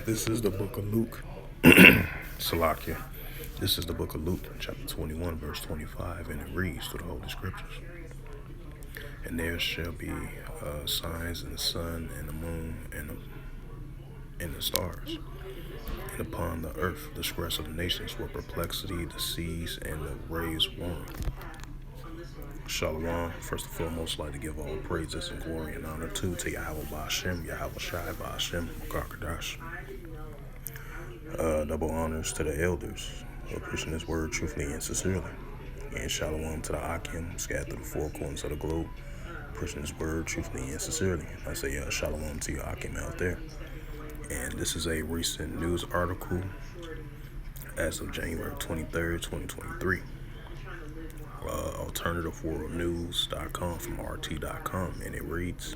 This is the book of Luke. Salakia. This is the book of Luke, chapter 21, verse 25, and it reads through the Holy Scriptures. And there shall be signs in the sun and the moon and the stars. And upon the earth the stress of the nations were perplexity, the seas, and the waves warring. Shalom. First and foremost, I'd like to give all praises and glory and honor to Yahweh Ba'ashem, Yahweh Shai Ba'ashem, Karkadash. Double honors to the elders who are preaching this word truthfully and sincerely. And shalom to the Akim scattered through the four corners of the globe, preaching this word truthfully and sincerely. I say shalom to your Akim out there. And this is a recent news article as of January 23rd, 2023. AlternativeWorldNews.com from RT.com, and it reads,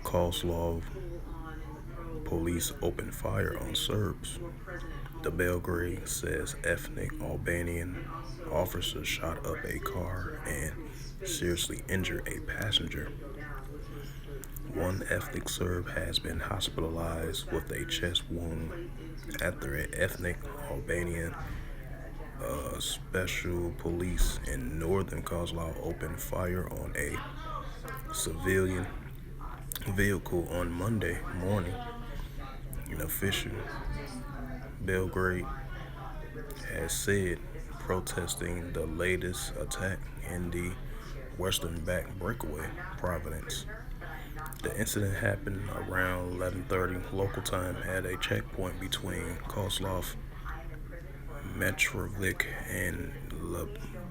Kosovo police open fire on Serbs. The Belgrade says ethnic Albanian officers shot up a car and seriously injured a passenger. One ethnic Serb has been hospitalized with a chest wound after an ethnic Albanian special police in northern Kosovo opened fire on a civilian vehicle on Monday morning. An official Belgrade has said, protesting the latest attack in the western back breakaway province. The incident happened around 11:30 local time at a checkpoint between Kosovo, Mitrovic, and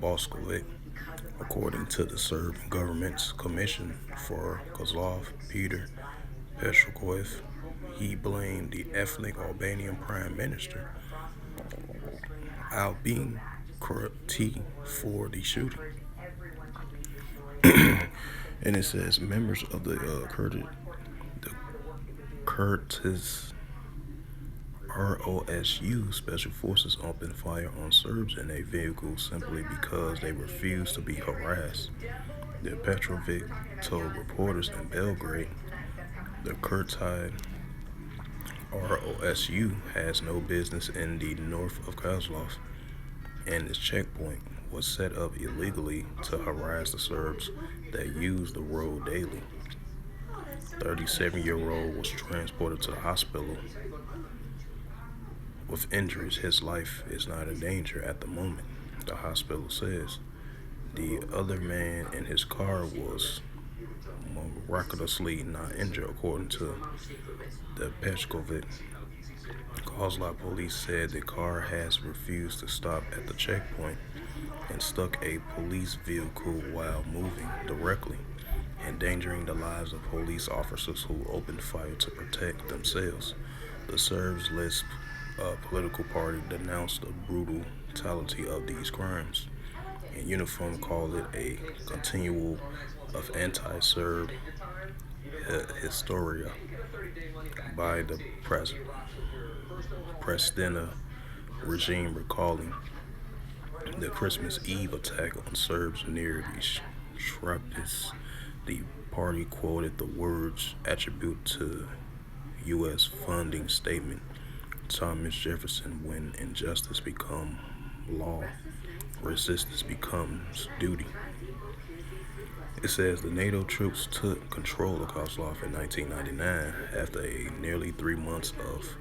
Boskovic, according to the Serb government's commission for Kosovo, Peter Petrović. He blamed the ethnic Albanian Prime Minister Albin Kurti for the shooting. And it says members of the Kurtis ROSU Special Forces opened fire on Serbs in a vehicle simply because they refused to be harassed. The Petrovic told reporters in Belgrade the Kurtide ROSU has no business in the north of Kosovo, and its checkpoint was set up illegally to harass the Serbs that use the road daily. 37-year-old was transported to the hospital with injuries. His life is not in danger at the moment, the hospital says. The other man in his car was miraculously not injured, according to the Petrovic. Kosovo police said the car has refused to stop at the checkpoint and stuck a police vehicle while moving directly, endangering the lives of police officers who opened fire to protect themselves. The Serbs' political party denounced the brutality of these crimes. In uniform, called it a continual of anti-Serb hysteria by the Pristina regime, recalling the Christmas Eve attack on Serbs near the Shrapnel. The party quoted the words attributed to U.S. funding statement Thomas Jefferson: when injustice becomes law, resistance becomes duty. It says the NATO troops took control of Kosovo in 1999 after a nearly 3 months of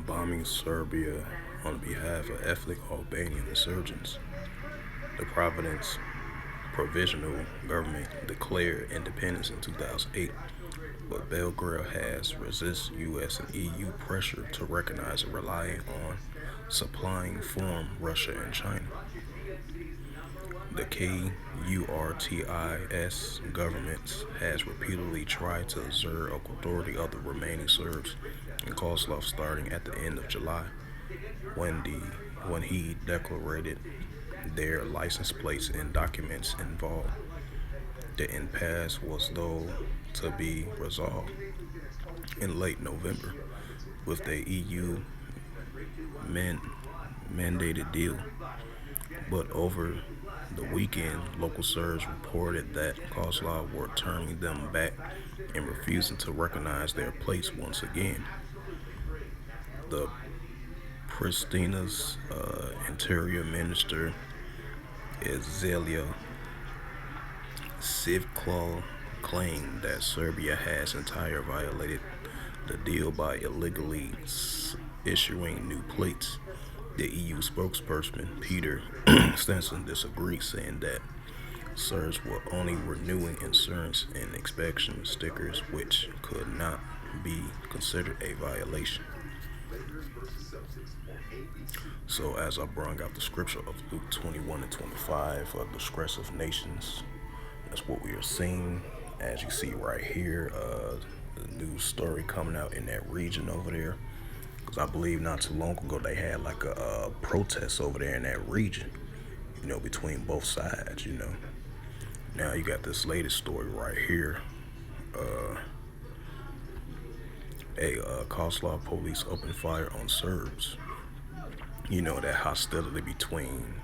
bombing Serbia on behalf of ethnic Albanian insurgents. The provisional government declared independence in 2008, but Belgrade has resisted U.S. and EU pressure to recognize and relying on supplying from Russia and China. The KURTIS government has repeatedly tried to exert authority of the remaining Serbs in Kosovo starting at the end of July, when he declared their license plates and documents involved. The impasse was though to be resolved in late November with the EU mandated deal, but over the weekend, local Serbs reported that Kosovo were turning them back and refusing to recognize their place once again. The Pristina's interior minister Zelia Sivklo claimed that Serbia has entirely violated the deal by illegally issuing new plates. The EU spokesperson Peter Stenson disagreed, saying that Serbs were only renewing insurance and inspection stickers, which could not be considered a violation. So, as I brought out the scripture of Luke 21 and 25, disgressive nations, that's what we are seeing. As you see right here, the news story coming out in that region over there. Because I believe not too long ago they had like a protest over there in that region, between both sides. Now you got this latest story right here. Kosovo police opened fire on Serbs. That hostility between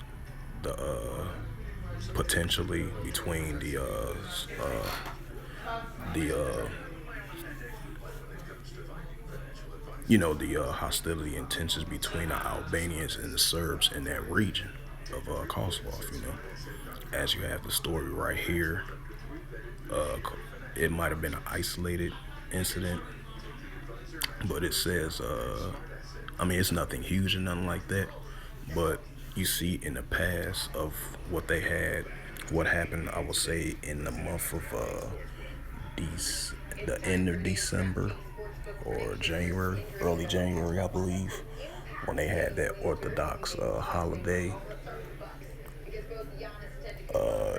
the potentially between the hostility and tensions between the Albanians and the Serbs in that region of Kosovo. As you have the story right here, it might have been an isolated incident, but it says, it's nothing huge or nothing like that, but you see in the past of what they had, what happened, I would say in the month of the end of December or January, early January, I believe, when they had that Orthodox holiday.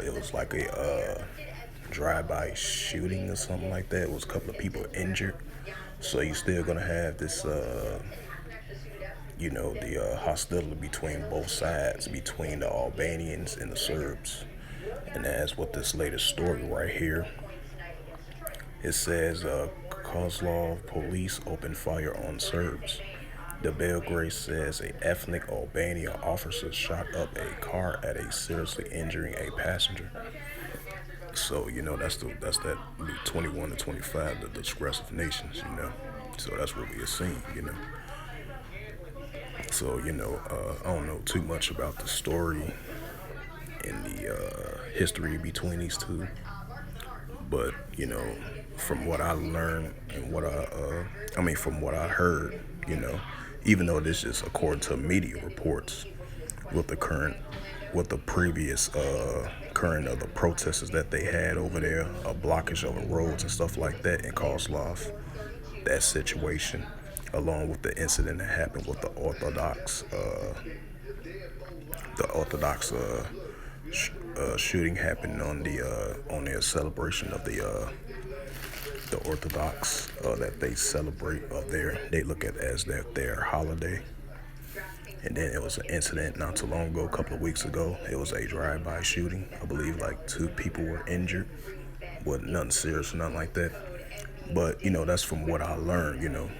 It was like a drive-by shooting or something like that. It was a couple of people injured. So you're still gonna have this, the hostility between both sides, between the Albanians and the Serbs. And that's what this latest story right here. It says, Kosovo police opened fire on Serbs. The Belgrade says a ethnic Albanian officer shot up a car at a seriously injuring a passenger. So that's that 21 to 25, the disgressive nations. So that's what we are seeing. So I don't know too much about the story and the history between these two, but from what I learned and from what I heard, even though this is according to media reports, with the previous current of the protests that they had over there, a blockage of the roads and stuff like that in Kosovo, that situation, along with the incident that happened with the Orthodox shooting happened on their celebration of the Orthodox that they celebrate of they look at as their holiday. And then it was an incident not too long ago, a couple of weeks ago. It was a drive-by shooting. I believe like 2 people were injured, but nothing serious, nothing like that. But that's from what I learned,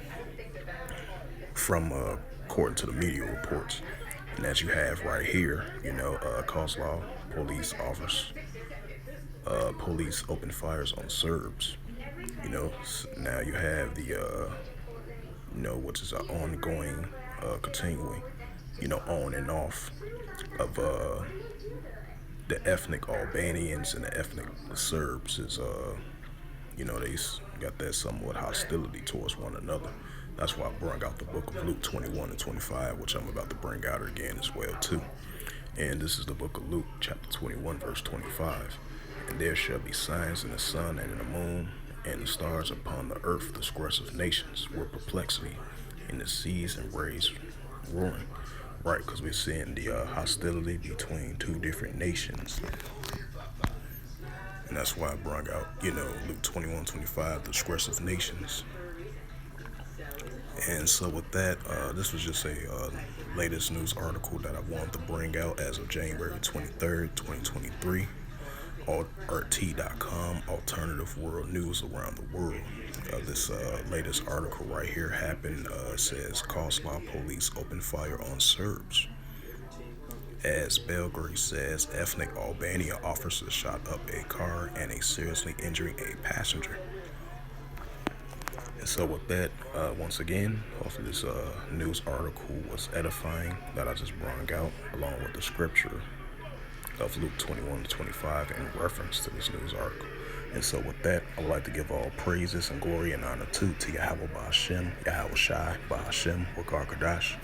from according to the media reports. And as you have right here, Kosovo police opened fires on Serbs. Now you have the which is an ongoing, continuing, on and off of the ethnic Albanians and the ethnic Serbs is they got that somewhat hostility towards one another. That's why I brought out the book of Luke 21 and 25, which I'm about to bring out again as well too. And this is the book of Luke, chapter 21, verse 25. And there shall be signs in the sun and in the moon, and the stars upon the earth, disgressive nations, with perplexity, in the seas and waves roaring. Right, because we're seeing the hostility between 2 different nations. And that's why I brought out, Luke 21, 25, disgressive nations. And so with that, this was just a latest news article that I wanted to bring out as of January 23rd, 2023. RT.com, alternative world news around the world. This latest article right here happened, says Kosovo police open fire on Serbs. As Belgrade says, ethnic Albania officers shot up a car and seriously injuring a passenger. And so with that, once again, hopefully this news article was edifying that I just brought out, along with the scripture of Luke 21-25 in reference to this news article. And so with that, I would like to give all praises and glory and honor to Yahweh Ba'Hashem, Yahweh Shai, Ba'Hashem, Wakar Kadash.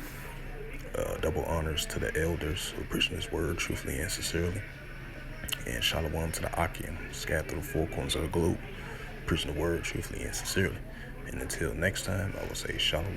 Double honors to the elders who preaching his word truthfully and sincerely. And shalom to the Akim, scattered through the four corners of the globe, preaching the word truthfully and sincerely. And until next time, I will say shalom.